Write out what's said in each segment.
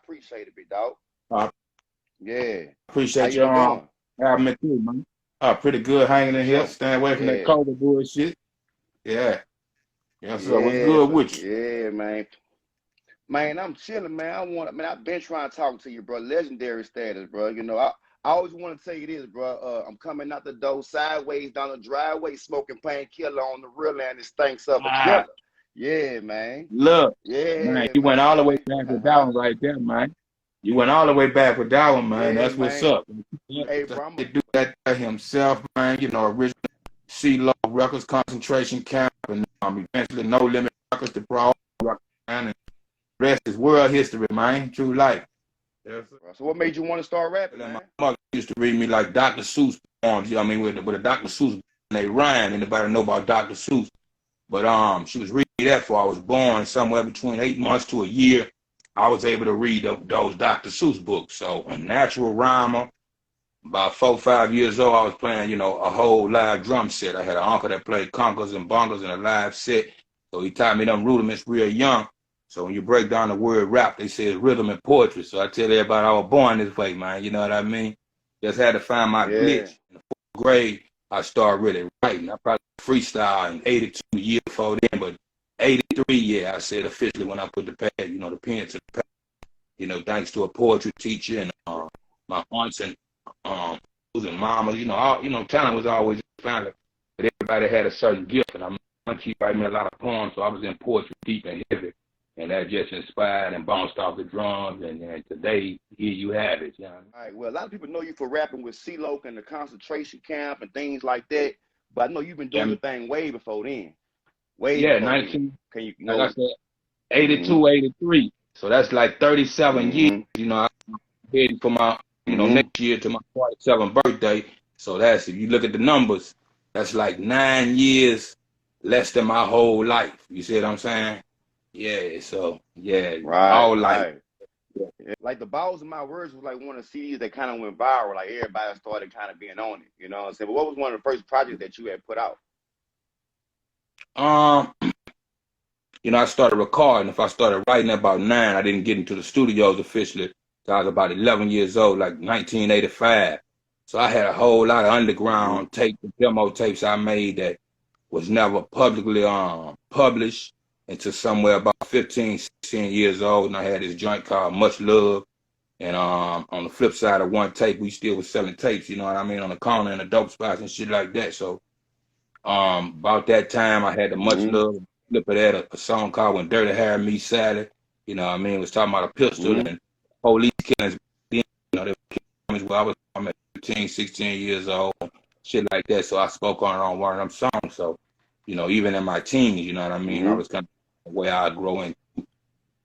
appreciate it, big dog. I Yeah. How appreciate you been your doing? having me too, man. Pretty good hanging For in here, sure. staying away from that Yeah. COVID bullshit. Yeah. Yes, sir. What's Yeah, good with you? yeah, man. Man, I'm chilling, man. I've been trying to talk to you, bro. Legendary status, bro. I always want to tell you this, bro. I'm coming out the door sideways down the driveway, smoking painkiller on the real end. It stinks of a Ah, killer. Yeah, man. look, man, Yeah, you went all the way man. back with that one right there, man. You went all the way back with that one, man. Yeah, That's what's man. up. He Hey, bro. had to do that himself, man. Original CeeLo Records concentration camp, and eventually No Limit Records, the Pro Records, man. And the rest is world history, man. True life. Yes, sir. So what made you want to start rapping, And my man? mother used to read me like Dr. Seuss poems. With a Dr. Seuss, they rhyme. Anybody know about Dr. Seuss? But she was reading that before I was born, somewhere between 8 months to a year. I was able to read those Dr. Seuss books. So a natural rhymer. About 4, 5 years old, I was playing, a whole live drum set. I had an uncle that played congas and bongos in a live set. So he taught me them rudiments real young. So when you break down the word rap, they say it's rhythm and poetry. So I tell everybody I was born this way, man. You know what I mean? Just had to find my Yeah. glitch. In the 4th grade, I started really writing. I probably freestyle in 82 years before then, but 83, yeah, I said officially when I put the pad, the pen to the pad. Thanks to a poetry teacher and my aunts and and mamas, talent was always found, but everybody had a certain gift, and my auntie write me a lot of poems, so I was in poetry deep and heavy, and that just inspired and bounced off the drums, and today, here you have it, All right. Well, a lot of people know you for rapping with CeeLo and the concentration camp and things like that, but I know you've been doing Yeah, your thing way before then. Way yeah, before then. 19, Can you like I know? said, Mm-hmm. 82, 83, so that's like 37 years, Mm-hmm. I'm heading for my, Mm-hmm. next year to my 47th birthday, so that's, if you look at the numbers, that's like 9 years less than my whole life, you see what I'm saying? Yeah, so yeah, Right, all life. right. Yeah. Like the Balls of My Words was like one of the CDs that kind of went viral. Like everybody started kind of being on it. You know what I'm saying? But what was one of the first projects that you had put out? Um, I started recording. If I started writing at about 9, I didn't get into the studios officially till I was about 11 years old, like 1985. So I had a whole lot of Mm-hmm. underground tape, demo tapes I made that was never publicly published until somewhere about 15, 16 years old. And I had this joint called Much Love. And on the flip side of one tape, we still was selling tapes, you know what I mean, on the corner and the dope spots and shit like that. So about that time, I had the Much Mm-hmm. Love flip of that, a song called When Dirty Hair Meets Sally. You know what I mean? It was talking about a pistol Mm-hmm. and police killings. Then, they were killing me I'm at 15, 16 years old, shit like that. So I spoke on one of them songs. So, even in my teens, you know what I mean? I Mm-hmm. was kind of the way I grow in.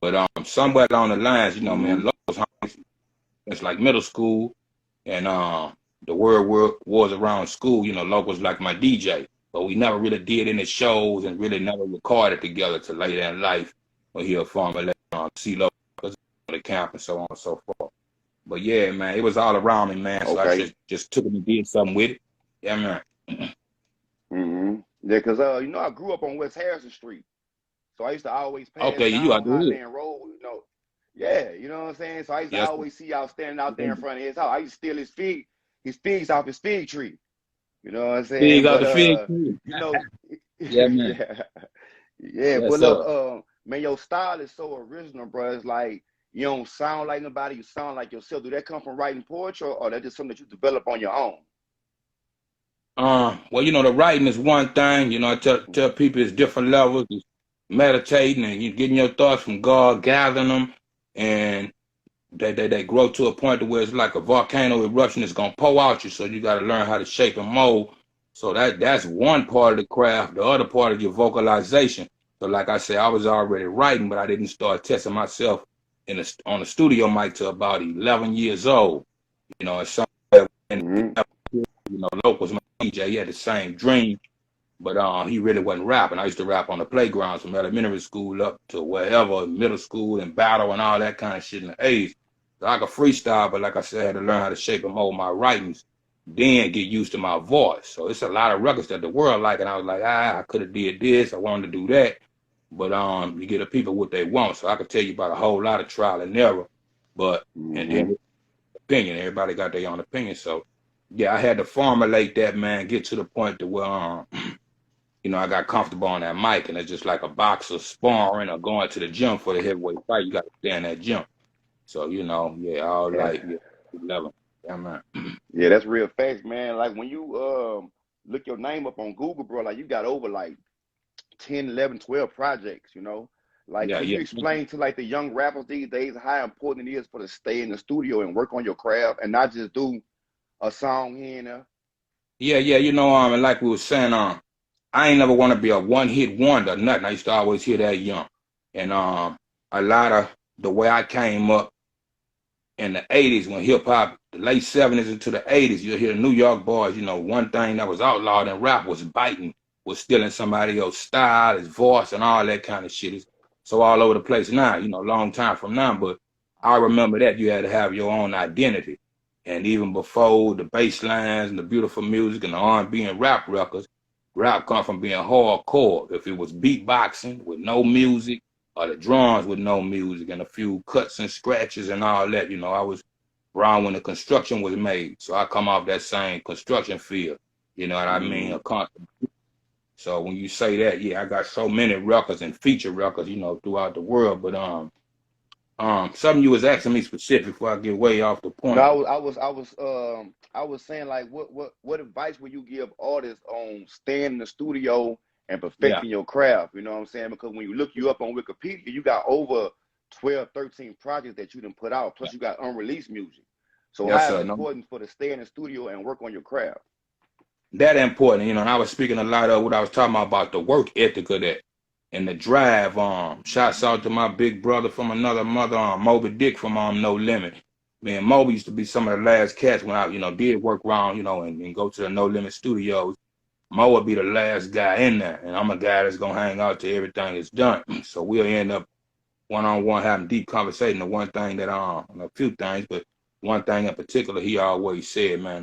But somewhere along the lines, Mm-hmm. man, it's like middle school, and the word was around school. Locals like my DJ, but we never really did any shows and really never recorded together till later in life when he was former CeeLo the camp and so on and so forth. But yeah, man, it was all around me, man. So I Okay. just took it and did something with it. Yeah, man. Mm-hmm. Yeah, because I grew up on West Harrison Street. So I used to always pass Okay, you got down to do it. Highland Road. Yeah, you know what I'm saying? So I used to Yes. always see y'all standing out there in front of his house. I used to steal his figs off his fig tree. You know what I'm Fig saying? out But the fig tree. you know, Yeah, man. yeah, yeah. Yes, But look, sir. man, your style is so original, bro. It's like you don't sound like nobody. You sound like yourself. Do that come from writing poetry, or that just something that you develop on your own? Well, the writing is one thing. I tell people it's different levels. It's meditating and you getting your thoughts from God, gathering them, and they grow to a point to where it's like a volcano eruption. It's gonna pour out you, so you got to learn how to shape and mold. So that's one part of the craft. The other part of your vocalization. So, like I said, I was already writing, but I didn't start testing myself on the studio mic till about 11 years old. It's somewhere in Mm-hmm. locals, my DJ, he had the same dream, but he really wasn't rapping. I used to rap on the playgrounds from elementary school up to wherever, middle school and battle and all that kind of shit in the 80s. So I could freestyle, but like I said, I had to learn how to shape and mold my writings, then get used to my voice. So it's a lot of records that the world like, and I was like, I could have did this, I wanted to do that, but you get the people what they want. So I could tell you about a whole lot of trial and error. But and Mm-hmm. then opinion, everybody got their own opinion. So yeah, I had to formulate that, man, get to the point to where I got comfortable on that mic, and it's just like a boxer sparring or going to the gym for the heavyweight fight. You got to stay in that gym. So yeah, all Yeah. like yeah, level. Yeah, man. Yeah, that's real facts, man. Like when you look your name up on Google, bro, like you got over like 10, 11, 12 projects, you know? Like, Yeah, can yeah, you explain to like the young rappers these days how important it is for to stay in the studio and work on your craft and not just do a song here and there? yeah, yeah. And like we were saying, I ain't never want to be a one hit wonder or nothing. I used to always hear that young, and a lot of the way I came up in the 80s when hip hop, the late 70s into the 80s, you'll hear the New York boys, one thing that was outlawed in rap was biting, was stealing somebody else's style, his voice, and all that kind of shit. It's so all over the place now, long time from now. But I remember that you had to have your own identity. And even before the bass lines and the beautiful music and the R&B and rap records, rap come from being hardcore. If it was beatboxing with no music, or the drums with no music and a few cuts and scratches and all that. I was around when the construction was made. So I come off that same construction field. You know what I mean? Mm-hmm. A constant. So when you say that, yeah, I got so many records and feature records, throughout the world. But something you was asking me specific before I get way off the No, point. I was saying like what advice would you give artists on staying in the studio and Yeah, perfecting your craft? You know what I'm saying? Because when you look you up on Wikipedia, you got over 12, 13 projects that you done put out, yeah. plus you got unreleased music. So Yes, how is sir. it No, important for to stay in the studio and work on your craft? that important, and I was speaking a lot of what I was talking about the work ethic of that and the drive. Shouts out to my big brother from another mother, Moby Dick from No Limit. Man, Moby used to be some of the last cats when I, did work around, and go to the No Limit studios. Mo would be the last guy in there, and I'm a guy that's gonna hang out till everything is done. So we'll end up one on one having deep conversation. The one thing that a few things, but one thing in particular, he always said, man,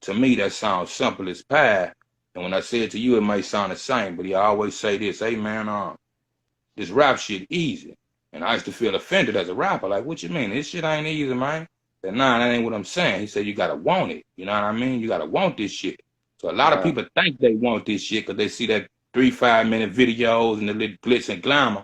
to me that sounds simple as pie. And when I say it to you, it may sound the same, but he always say this, hey man, this rap shit easy. And I used to feel offended as a rapper, like, what you mean? This shit ain't easy, man. Said, nah, that ain't what I'm saying. He said, you gotta want it. You know what I mean? You gotta want this shit. So a lot of Right. people think they want this shit because they see that 3 5 minute videos and the little glitz and glamour.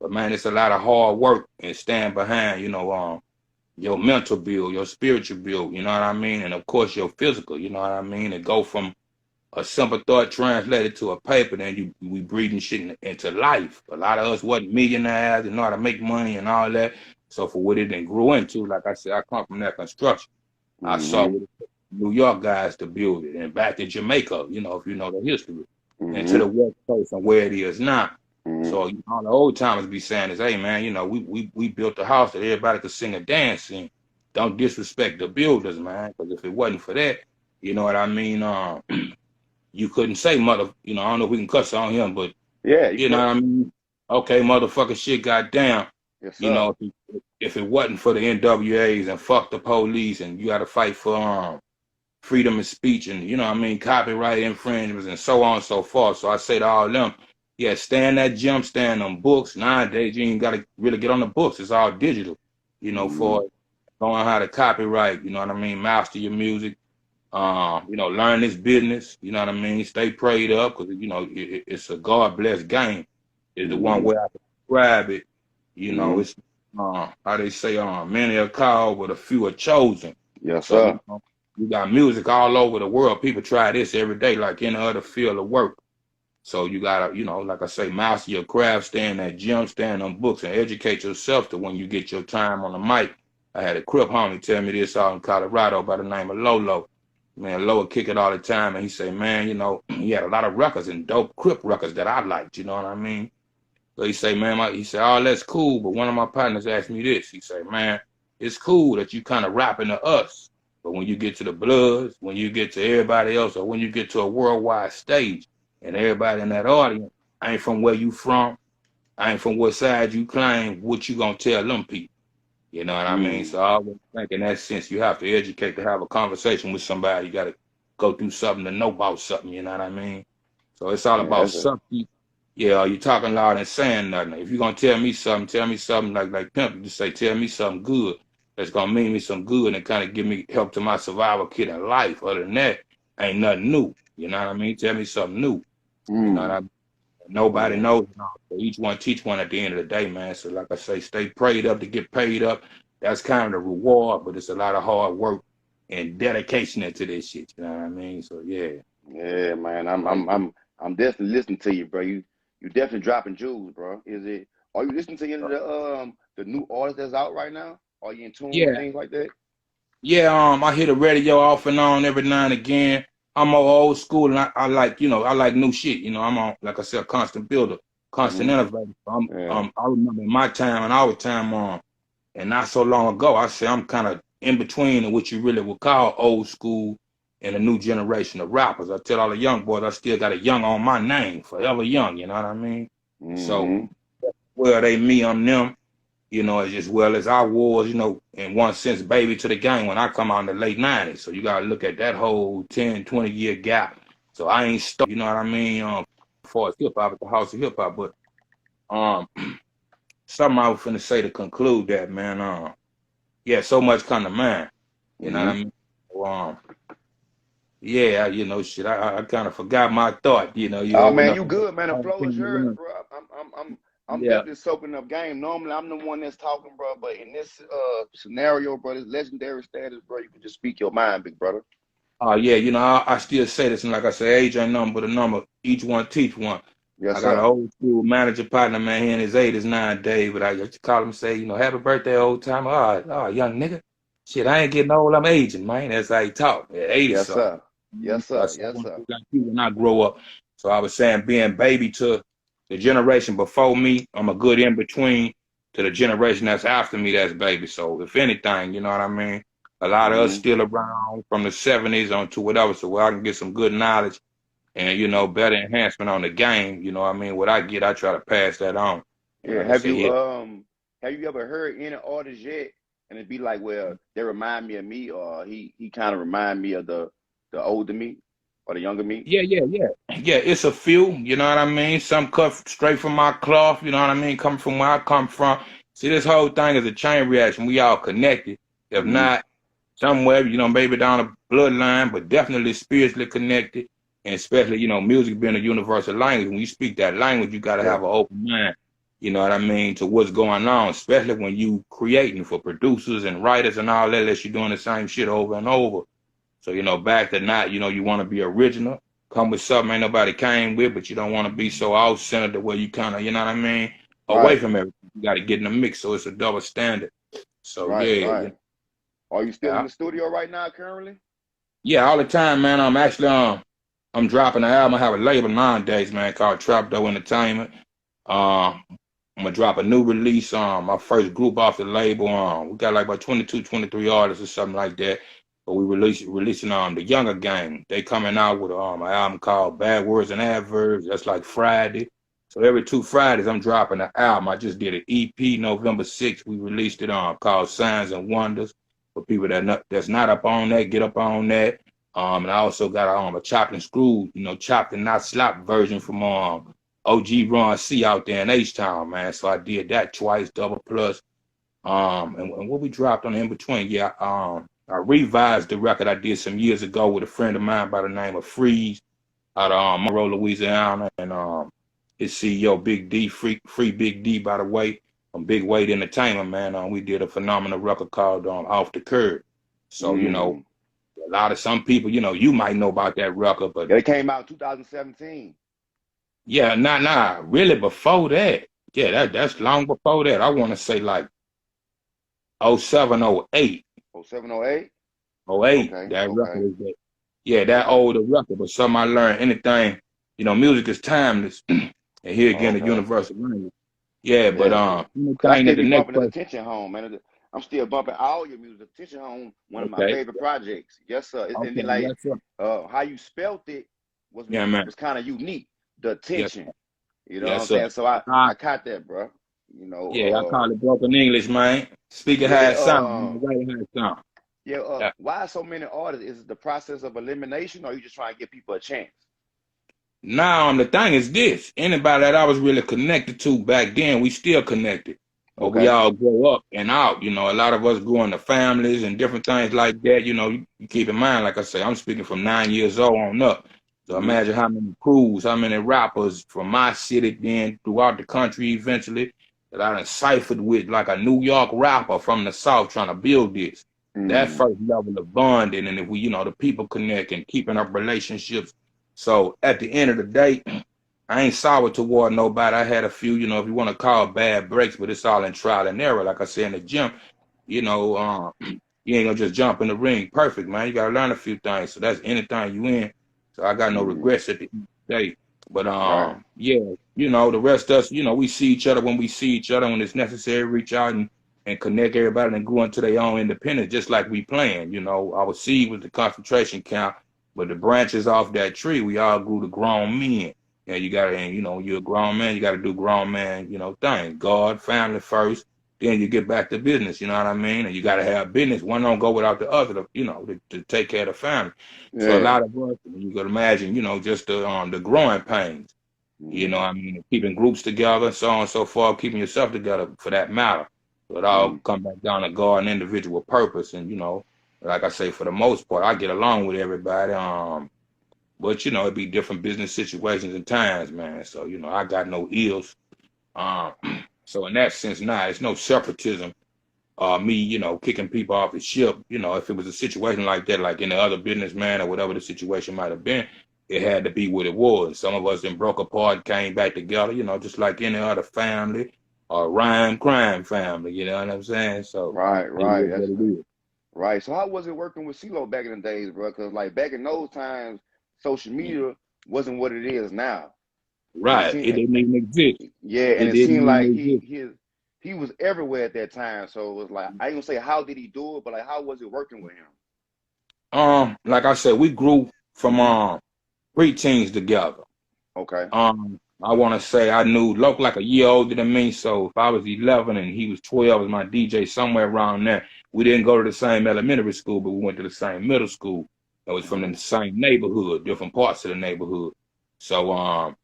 But man, it's a lot of hard work and stand behind, your mental build, your spiritual build, you know what I mean? And of course your physical, you know what I mean? And go from a simple thought translated to a paper, then we breathing shit into life. A lot of us wasn't millionaires and know how to make money and all that. So for what it then grew into, like I said, I come from that construction. I saw Mm-hmm. what New York guys to build it, and back to Jamaica, if you know the history, and to Mm-hmm. the West Coast and where it is now. Mm-hmm. So all the old timers be saying is, hey man, we built a house that everybody could sing and dance in. Don't disrespect the builders, man, because if it wasn't for that, you know what I mean. You couldn't say mother. I don't know if we can cuss on him, but Yeah, you you know could. what I mean. Okay, motherfucker, shit, goddamn. Yes, You sir. know, if it wasn't for the NWAs and fuck the police, and you got to fight for freedom of speech and copyright infringements and so on and so forth. So I say to all of them, yeah, stay in that gym, stay in them books. Nowadays you ain't gotta really get on the books. It's all digital, Mm-hmm. for knowing how to copyright, you know what I mean, master your music, learn this business, you know what I mean, stay prayed up because it's a God blessed game is the one Mm-hmm. way I can describe it. Mm-hmm. It's how they say, many are called, but a few are chosen. Yes, So, sir. you got music all over the world. People try this every day, like any other field of work. So you gotta, like I say, master your craft, stay in that gym, stay in them books, and educate yourself to when you get your time on the mic. I had a Crip homie tell me this out in Colorado by the name of Lolo. Man, Lolo kick it all the time, and he say, man, he had a lot of records and dope Crip records that I liked. You know what I mean? So he say, man, he said, oh, that's cool. But one of my partners asked me this. He say, man, it's cool that you kind of rapping to us. But when you get to the Bloods, when you get to everybody else, or when you get to a worldwide stage, and everybody in that audience ain't from where you from, ain't from what side you claim, what you gonna tell them people? You know what I mean? Mm. So I always think in that sense, you have to educate to have a conversation with somebody. You got to go through something to know about something. You know what I mean? So it's all Yeah, about that's it. something. Yeah, you talking loud and saying nothing. If you're gonna tell me something like Pimp, just say tell me something good. that's gonna mean me some good and kind of give me help to my survival kit in life. Other than that, ain't nothing new. You know what I mean? Tell me something new. You know what I Mm. mean? Nobody Yeah. knows. So each one teach one at the end of the day, man. So like I say, stay prayed up to get paid up. That's kind of the reward, but it's a lot of hard work and dedication into this shit. You know what I mean? So yeah. Yeah, man. I'm definitely listening to you, bro. You definitely dropping jewels, bro. Are you listening to any of the new artists that's out right now? Are you in tune with Yeah. things like that? Yeah, I hear the radio off and on every now and again. I'm more old school and I like, I like new shit. I'm on, like I said, a constant builder, constant Mm-hmm. innovator. Yeah. I remember my time and our time and not so long ago, I say I'm kind of in between what you really would call old school and a new generation of rappers. I tell all the young boys I still got a young on my name, forever young, you know what I mean? So, Mm-hmm. well, they me, I'm them, as well as I was, in one sense, baby to the game when I come out in the late 90s. So you got to look at that whole 10, 20-year gap. So I ain't stuck, you know what I mean, as far as hip hop at the house of hip hop. But um, something I was finna say to conclude that, man. Yeah, so much come to mind. You know what I Mm-hmm. mean? So, yeah, shit. I kind of forgot my thought. You Oh open man, up you the good, man. The whole flow is thing yours, around. bro. I'm Yeah. definitely soaking up game. Normally, I'm the one that's talking, bro. But in this scenario, bro, this legendary status, bro, you can just speak your mind, big brother. Yeah, I still say this, and like I say, age ain't number but a number. Each one teach one. I Yes, got an sir. old school manager partner, man. He in his 80s nowadays, but I used to call him and say, happy birthday, old timer. Oh, young nigga. Shit, I ain't getting old, I'm aging, man. That's how he talk. At 80 Yes, something. sir. Yes, So I sir. said, I Yes, want to sir. be like you when I grow up. So I was saying, being baby to the generation before me, I'm a good in between to the generation that's after me, that's baby. So if anything, you know what I mean? A lot of us Mm-hmm. still around from the 70s on to whatever, so where I can get some good knowledge and, better enhancement on the game. You know what I mean? What I get, I try to pass that on. And Yeah. like I say, yeah. Have you ever heard any artist yet? And it'd be like, well, they remind me of me, or he kind of remind me of the older me or the younger me. Yeah, yeah, yeah. Yeah, it's a few, you know what I mean? Some cut straight from my cloth, you know what I mean? Coming from where I come from. See, this whole thing is a chain reaction. We all connected. If Mm-hmm. not, somewhere, maybe down a bloodline, but definitely spiritually connected. And especially, music being a universal language. When you speak that language, you got to Yeah. have an open mind, you know what I mean, to what's going on, especially when you creating for producers and writers and all that, unless you're doing the same shit over and over. So, back to not, you want to be original, come with something ain't nobody came with, but you don't want to be so off-centered the way you kind of, you know what I mean, away Right. from everything. You got to get in the mix, so it's a double standard. So, Right. yeah, Right. Are you still in yeah, the studio right now currently? yeah, all the time, man. I'm actually, I'm dropping an album. I have a label nowadays, man, called Trapdoor Entertainment. I'm gonna drop a new release. My first group off the label. We got like about 22, 23 artists or something like that. But we releasing the younger gang. They coming out with an album called Bad Words and Adverbs. That's like Friday. So every 2 Fridays I'm dropping an album. I just did an EP November 6th. We released it called Signs and Wonders. For people that's not up on that, get up on that. And I also got a chopped and screwed, chopped and not slapped version from OG Ron C out there in H-Town, man. So I did that twice, double plus. And what we dropped on in between, yeah, I revised the record I did some years ago with a friend of mine by the name of Freeze out of Monroe, Louisiana, and his CEO Big D, free Big D, by the way, from Big Weight Entertainment, man. We did a phenomenal record called Off the Curb. So, Mm. a lot of some people, you might know about that record, but Yeah, it came out 2017. yeah, really before that. Yeah, that's long before that. I want to say like '07, '08, Oh, 708? '08. Okay, That record okay, is that. Yeah, that okay, older record, but something I learned anything, music is timeless. And here again, the okay. universal language. Yeah, but Yeah. Cause I anything still that the be next bumping the person. Attention Home, man. I'm still bumping all your music. Attention Home, one of my Okay, favorite projects. Yes, sir. And okay, then like yes sir. how you spelt it was Yeah, man. was kind of unique. The Yes, attention. You know what yes I'm sir. saying? So I Uh, I caught that, bro. yeah, I call it broken English, man. Speaking how Yeah, it sound, writing how it sound. yeah, Yeah. why so many artists? Is it the process of elimination, or you just trying to give people a chance? Now, the thing is this: anybody that I was really connected to back then, we still connected. But we Okay. all grow up and out. You know, a lot of us grow into families and different things like that. You know, you keep in mind, like I say, I'm speaking from 9 years old on up. So Mm-hmm. imagine how many crews, how many rappers from my city, then throughout the country eventually, that I done ciphered with, like a New York rapper from the South trying to build this. That Mm-hmm. first level of bonding, and if we, the people connect and keeping up relationships. So at the end of the day, I ain't sour toward nobody. I had a few, if you want to call bad breaks, but it's all in trial and error. Like I said in the gym, you know, you ain't gonna just jump in the ring perfect, man. You gotta learn a few things. So that's anything you in. So I got no Mm-hmm. regrets at the end of the day. But Right. yeah, the rest of us, we see each other when we see each other when it's necessary, reach out and connect everybody and go into their own independence, just like we planned. Our seed was the concentration camp, but the branches off that tree, we all grew to grown men. And you gotta, and you're a grown man, you gotta do grown man, things. God, family first, then you get back to business, you know what I mean? And you gotta have business. One don't go without the other, to take care of the family. So a Yeah. lot of us, you could imagine, just the growing pains, Mm-hmm. I mean, keeping groups together, so on and so forth, keeping yourself together for that matter. So it all Mm-hmm. come back down to God and individual purpose. And, like I say, for the most part, I get along with everybody. But it'd be different business situations and times, man. So, I got no ills. Um, so in that sense, it's no separatism. Me, kicking people off the ship. If it was a situation like that, like any other businessman or whatever the situation might have been, it had to be what it was. Some of us then broke apart, came back together, just like any other family or rhyme crime family. You know what I'm saying? So Right. it Right. is what That's it is. right. So how was it working with CeeLo back in the days, bro? Because like back in those times, social media wasn't what it is now, and it Right. It seemed didn't even exist. yeah, and It it didn't seemed even like exist. he was everywhere at that time. So it was like I ain't gonna say how did he do it, but like how was it working with him? Like I said, we grew from preteens together. Okay. I want to say I knew Loke like a year older than me, so if I was 11 and he was 12 as my DJ, somewhere around there. We didn't go to the same elementary school, but we went to the same middle school. That was from Mm-hmm. the same neighborhood, different parts of the neighborhood. So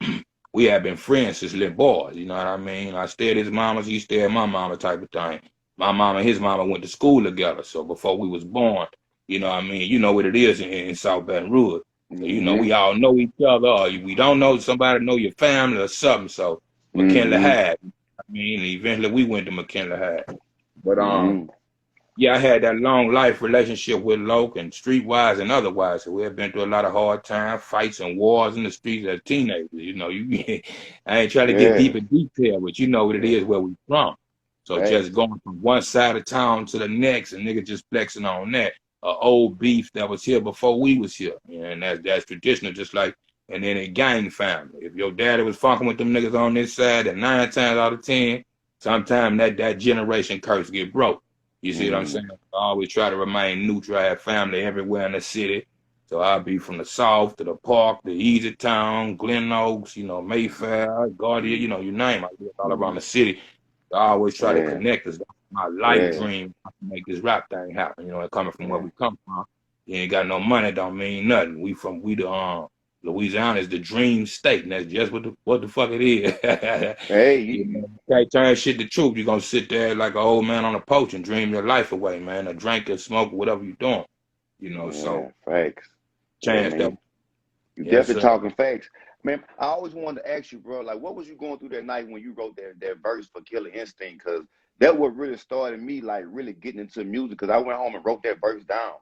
we had been friends since little boys, you know what I mean? I stayed at his mama's, he stayed at my mama type of thing. My mama and his mama went to school together, so before we was born, you know what I mean? You know what it is in South Baton Rouge. So, Mm-hmm. we all know each other, or we don't know somebody, know your family or something. So McKinley Mm-hmm. High. I mean, eventually we went to McKinley High. But Mm-hmm. yeah, I had that long life relationship with Loke and streetwise and otherwise. So we have been through a lot of hard times, fights and wars in the streets as teenagers. I ain't trying to get Yeah. deep in detail, but you know what it Yeah. is where we from. So just Facts. going from one side of town to the next and nigga just flexing on that. Old beef that was here before we was here. And that's traditional, just like and then a gang family. If your daddy was fucking with them niggas on this side, and 9 times out of 10, sometimes that generation curse get broke. You see what I'm Mm-hmm. saying? I always try to remain neutral, have family everywhere in the city. So I'll be from the south to the park, the Easy Town, Glen Oaks, Mayfair, Guardia, you name it. I live all around Mm-hmm. the city. So I always try to Yeah. connect us. That's my life Yeah. dream to make this rap thing happen. And coming from where Yeah. we come from, you ain't got no money, don't mean nothing. We the Louisiana is the dream state, and that's just what the fuck it is. Hey, Can't turn shit to truth. You're gonna sit there like an old man on a porch and dream your life away, man. Or drink or smoke, whatever you're doing. So yeah, facts. Yeah, chance man. that, You yes, definitely sir. talking facts. Man, I always wanted to ask you, bro, like what was you going through that night when you wrote that verse for Killer Instinct? Cause that what really started me like really getting into music because I went home and wrote that verse down.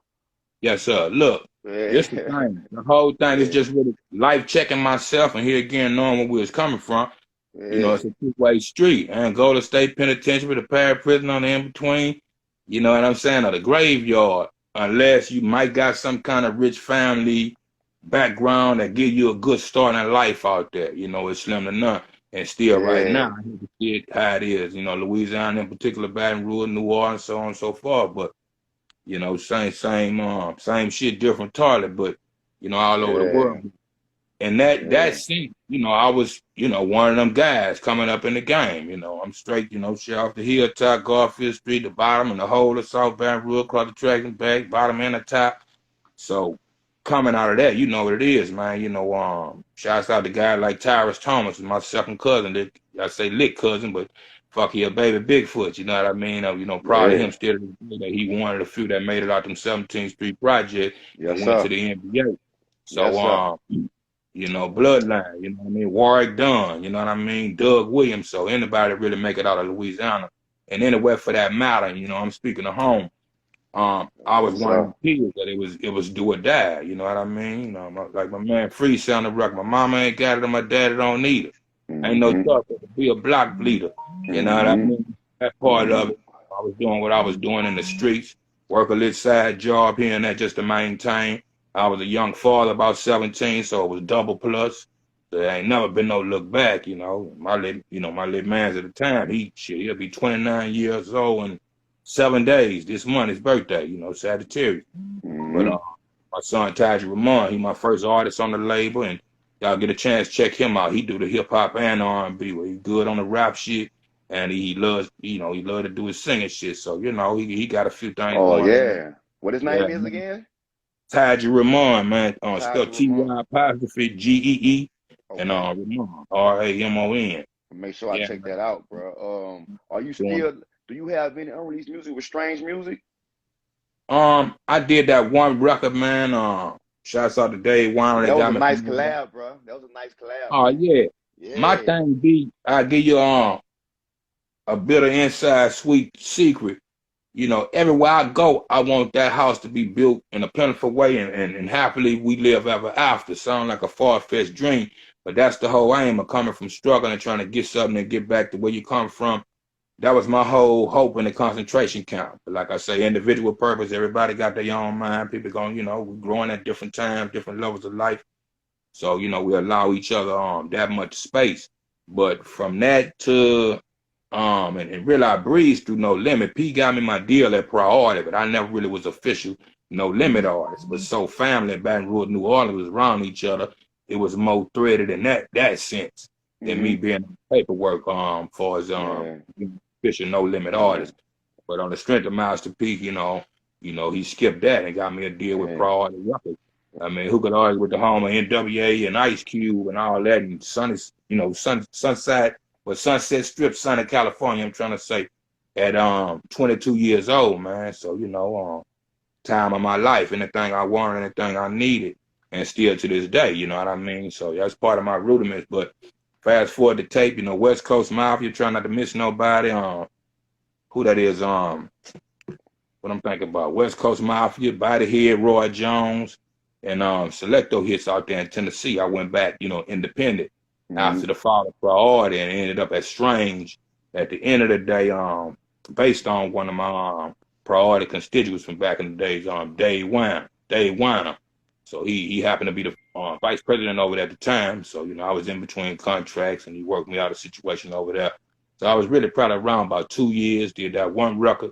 Yes, sir. Look, Yeah. this the thing. The whole thing is Yeah. just really life checking myself and here again knowing where we was coming from. Yeah. It's a two-way street. Angola State Penitentiary, the Tare prison on the in between. You know what I'm saying? Or the graveyard. Unless you might got some kind of rich family background that give you a good start in life out there. It's slim to none. And still right Yeah. now, I hate to see it how it is. Louisiana in particular, Baton Rouge, New Orleans, so on and so forth. But same shit, different toilet, but all over the Yeah. world. And that Yeah. scene, I was, one of them guys coming up in the game. I'm straight, shit off the hilltop, Garfield Street, the bottom and the whole of South Baton Rouge, across the track and back, bottom and the top. So coming out of that, you know what it is, man. Shouts out to guy like Tyrus Thomas, my second cousin. I say lit cousin, but fuck your baby Bigfoot, you know what I mean? Proud of him Yeah. still that he wanted a few that made it out them 17th Street project Yes, and went to sir. the NBA. So, Yes, sir. bloodline, you know what I mean? Warwick Dunn, you know what I mean? Doug Williams. So anybody really make it out of Louisiana and anywhere for that matter, I'm speaking of home. I was Yes, one of sir. the kids that it was do or die, you know what I mean? Like my man Free sounded rock. My mama ain't got it and my daddy don't need it. Ain't no Mm-hmm. thought to be a block bleeder. You know what I Mm-hmm. mean? That part Mm-hmm. of it. I was doing what I was doing in the streets, work a little side job here and there just to maintain. I was a young father, about 17, so it was double plus. There ain't never been no look back, My little man's at the time, he'll be 29 years old and 7 days. This month, his birthday, Sagittarius. But Mm-hmm. my son Tare Ramon, he my first artist on the label, and y'all get a chance to check him out. He do the hip hop and R&B, where he good on the rap shit, and he loves, he love to do his singing shit. So he got a few things Oh going on. yeah. What his Yeah, name is man. again? Tare Ramon, man, Taj spelled Ramon. Ty apostrophe Gee, and Okay. Ramon Ramon. Make sure I Yeah, check man. that out, bro. Are you Doing still? Do you have any unreleased music with Strange Music? I did that one record, man. Shouts out to Dave Wine that That was got a me nice from that. collab, bro. That was a nice collab, Oh man. yeah. My Yeah. thing be I give you a bit of inside sweet secret. Everywhere I go, I want that house to be built in a plentiful way and happily we live ever after. Sound like a far-fetched dream, but that's the whole aim of coming from struggling and trying to get something and get back to where you come from. That was my whole hope in the concentration camp. But like I say, individual purpose, everybody got their own mind. People going, we're growing at different times, different levels of life. So, we allow each other that much space. But from that to and really I breezed through No Limit. P got me my deal at Priority, but I never really was official No Limit artist. But so family in Baton Rouge, New Orleans was around each other. It was more threaded in that sense than me Mm-hmm. being paperwork for as Yeah. official No Limit Yeah. artist. But on the strength of Master P, he skipped that and got me a deal with Yeah. Priority Records. I mean, who could argue with the home of NWA and Ice Cube and all that and Sunset Strip, Sunny California, I'm trying to say, at 22 years old, man. So, time of my life, anything I wanted, anything I needed, and still to this day, you know what I mean? So that's part of my rudiments. But fast forward the tape, West Coast Mafia, trying not to miss nobody. Who that is, what I'm thinking about. West Coast Mafia, Body Head, Roy Jones, and Selecto hits out there in Tennessee. I went back, independent Mm-hmm. after the fall of Priority and ended up at Strange at the end of the day, based on one of my Priority constituents from back in the days, Dave Weiner. So he happened to be the vice president over there at the time. So, I was in between contracts and he worked me out a situation over there. So I was really proud of around about 2 years, did that one record,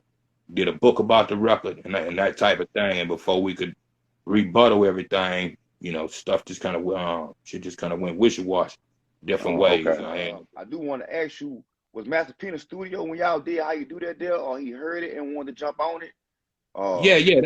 did a book about the record and that type of thing. And before we could rebuttal everything, stuff just kind of shit just kind of went wishy-washy, different Oh, ways. okay. I do want to ask you, was Master P in the studio when y'all did how you do that there, or he heard it and wanted to jump on it? Yeah, Uh, yeah,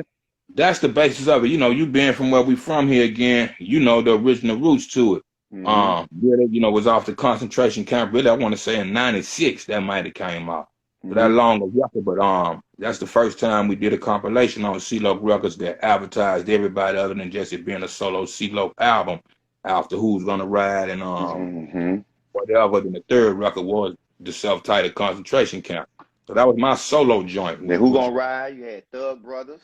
that's the basis of it. You being from where we from here again, the original roots to it. mm-hmm. Really, was off the concentration camp. Really, I want to say in '96 that might have came out. So that Mm-hmm. long a record, but that's the first time we did a compilation on CeeLo Records that advertised everybody other than just it being a solo CeeLo album. After Who's Gonna Ride and Mm-hmm. whatever, then the third record was the self-titled Concentration Camp. So that was my solo joint, Then who which gonna ride? You had Thug Brothers.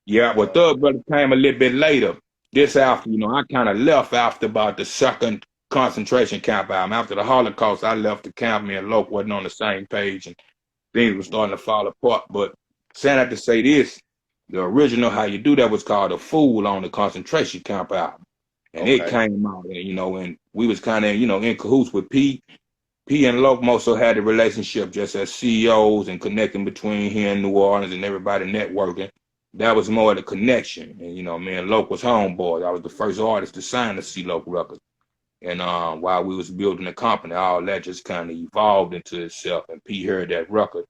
yeah, well, Uh, Thug Brother came a little bit later. This after, I kind of left after about the second concentration camp album. After the Holocaust, I left the camp. Me and Loke wasn't on the same page, and things were starting to fall apart. But saying that to say this, the original How You Do That was called A Fool on the concentration camp album. And it okay. came out, and we was kind of, in cahoots with P. P and Loke also had a relationship just as CEOs and connecting between here in New Orleans and everybody networking. That was more of the connection. And, me and Loke was homeboys. I was the first artist to sign the C-Loke records. And while we was building the company, all that just kind of evolved into itself. And P heard that record.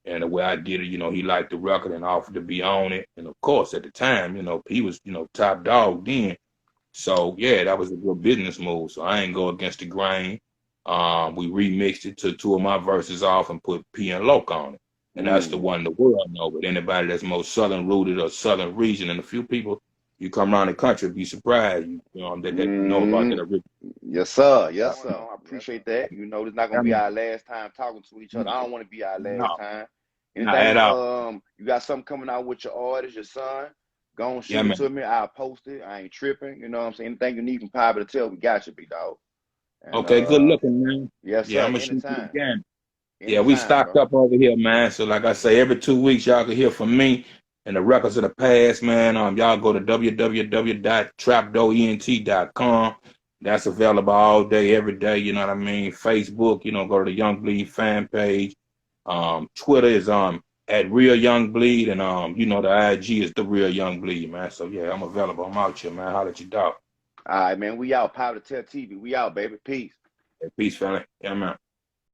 And the way I did it, he liked the record and offered to be on it. And, of course, at the time, P was, top dog then. So, yeah, that was a good business move. So I ain't go against the grain. We remixed it, took two of my verses off and put P and Loc on it. And that's the one the world know. But anybody that's more southern rooted or southern region, and a few people, you come around the country, be surprised, that know about that original. Yes, sir. Yes, sir. I appreciate that. You know, this not gonna be our last time talking to each other. I don't want to be our last time. Not at Anything, all. you got something coming out with your artist, your son, go on, shoot Yeah, it man. to me. I'll post it. I ain't tripping. You know what I'm saying? Anything you need from Power to Tell, we got you, big dog. And Okay, good looking, man. yes, Yeah, sir. I'm gonna shoot you Anytime. again. Yeah, we Anytime, stocked bro. up over here, man. So like I say, every 2 weeks y'all can hear from me and the records of the past, man. Y'all go to www.trapdoorent.com. That's available all day, every day. You know what I mean? Facebook, go to the Young Bleed fan page. Twitter is at Real Young Bleed, and the IG is the Real Young Bleed, man. So yeah, I'm available. I'm out here, man. Holla at your dog. All right, man. We out. Power to Tell TV. We out, baby. Peace. Peace, family. Yeah, man.